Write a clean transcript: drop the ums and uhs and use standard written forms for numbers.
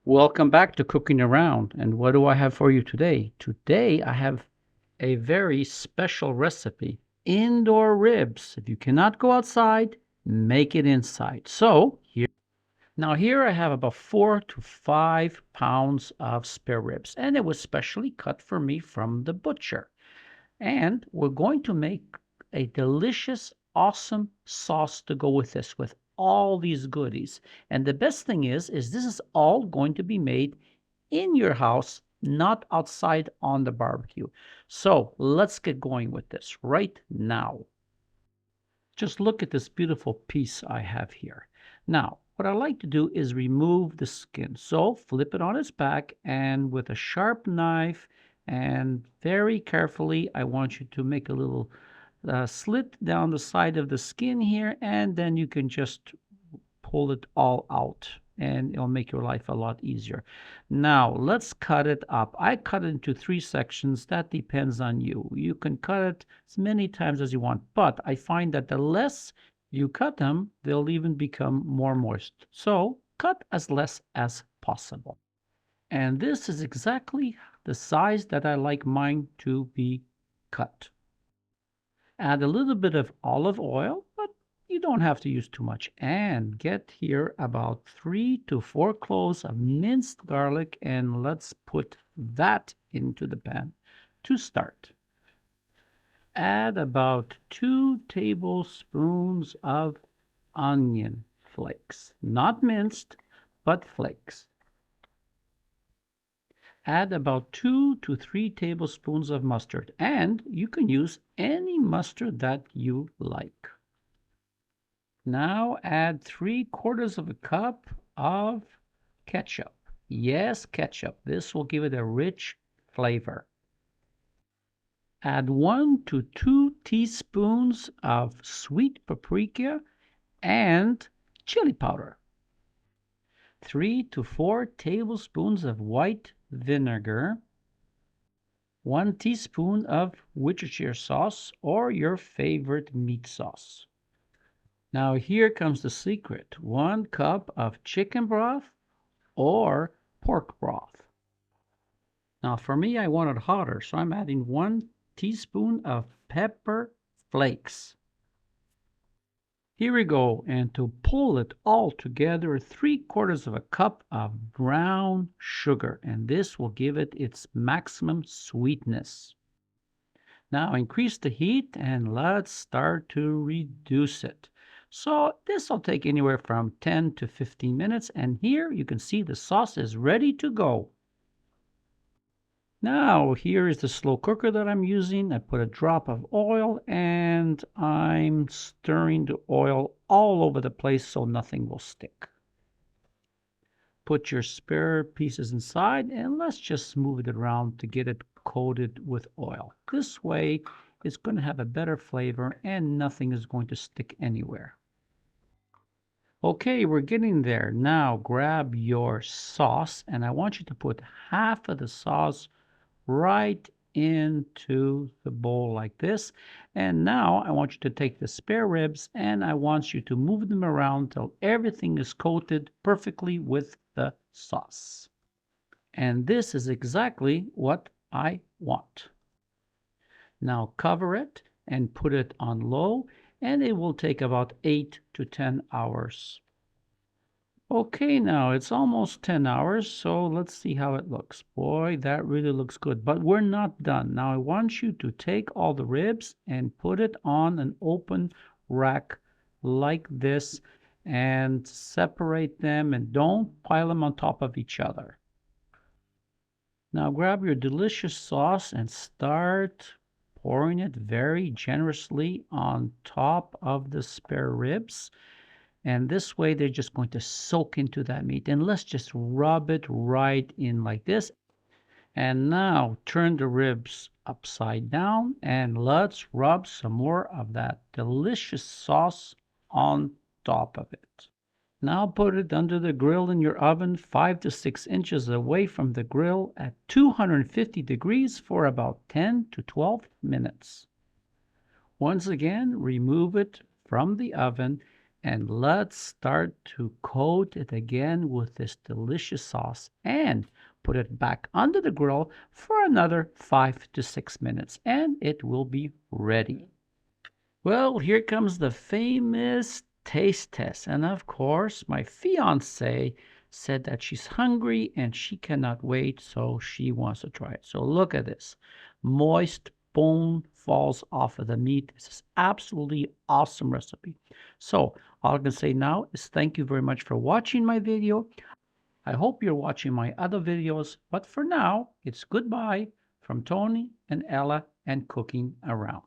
Welcome back to Cooking Around. And what do I have for you today? Today I have a very special recipe, indoor ribs. If you cannot go outside, make it inside. Here I have about 4 to 5 pounds of spare ribs, and it was specially cut for me from the butcher. And we're going to make a delicious, awesome sauce to go with this, with all these goodies. And the best thing is this is all going to be made in your house, not outside on the barbecue. So let's get going with this right now. Just look at this beautiful piece I have here. Now, what I like to do is remove the skin. So flip it on its back, and with a sharp knife and very carefully, I want you to make a little slit down the side of the skin here, and then you can just pull it all out and it'll make your life a lot easier. Now let's cut it up. I cut it into 3 sections. That depends on you. You can cut it as many times as you want, but I find that the less you cut them, they'll even become more moist. So cut as less as possible. And this is exactly the size that I like mine to be cut. Add a little bit of olive oil, but you don't have to use too much. And get here about 3 to 4 cloves of minced garlic, and let's put that into the pan to start. Add about 2 tablespoons of onion flakes, not minced, but flakes. Add about 2 to 3 tablespoons of mustard, and you can use any mustard that you like. Now add 3/4 of a cup of ketchup. Yes, ketchup. This will give it a rich flavor. Add 1 to 2 teaspoons of sweet paprika and chili powder. 3 to 4 tablespoons of white vinegar. 1 teaspoon of Worcestershire sauce or your favorite meat sauce. Now here comes the secret. 1 cup of chicken broth or pork broth. Now for me, I want it hotter, so I'm adding 1 teaspoon of pepper flakes. Here we go, and to pull it all together, 3/4 of a cup of brown sugar, and this will give it its maximum sweetness. Now increase the heat and let's start to reduce it. So this will take anywhere from 10 to 15 minutes, and here you can see the sauce is ready to go. Now here is the slow cooker that I'm using. I put a drop of oil and I'm stirring the oil all over the place so nothing will stick. Put your spare pieces inside and let's just smooth it around to get it coated with oil. This way it's going to have a better flavor and nothing is going to stick anywhere. Okay, we're getting there. Now grab your sauce and I want you to put half of the sauce right into the bowl like this. And now I want you to take the spare ribs and I want you to move them around until everything is coated perfectly with the sauce. And this is exactly what I want. Now cover it and put it on low, and it will take about 8 to 10 hours. Okay, now it's almost 10 hours, so let's see how it looks. Boy, that really looks good, but we're not done. Now I want you to take all the ribs and put it on an open rack like this and separate them and don't pile them on top of each other. Now grab your delicious sauce and start pouring it very generously on top of the spare ribs. And this way they're just going to soak into that meat. And let's just rub it right in like this. And now turn the ribs upside down and let's rub some more of that delicious sauce on top of it. Now put it under the grill in your oven 5 to 6 inches away from the grill at 250 degrees for about 10 to 12 minutes. Once again, remove it from the oven And let's start to coat it again with this delicious sauce and put it back under the grill for another 5 to 6 minutes and it will be ready. Well, here comes the famous taste test. And of course, my fiance said that she's hungry and she cannot wait, so she wants to try it. So look at this. Moist bone falls off of the meat. This is absolutely awesome recipe. So all I can say now is thank you very much for watching my video. I hope you're watching my other videos, but for now, it's goodbye from Tony and Ella and Cooking Around.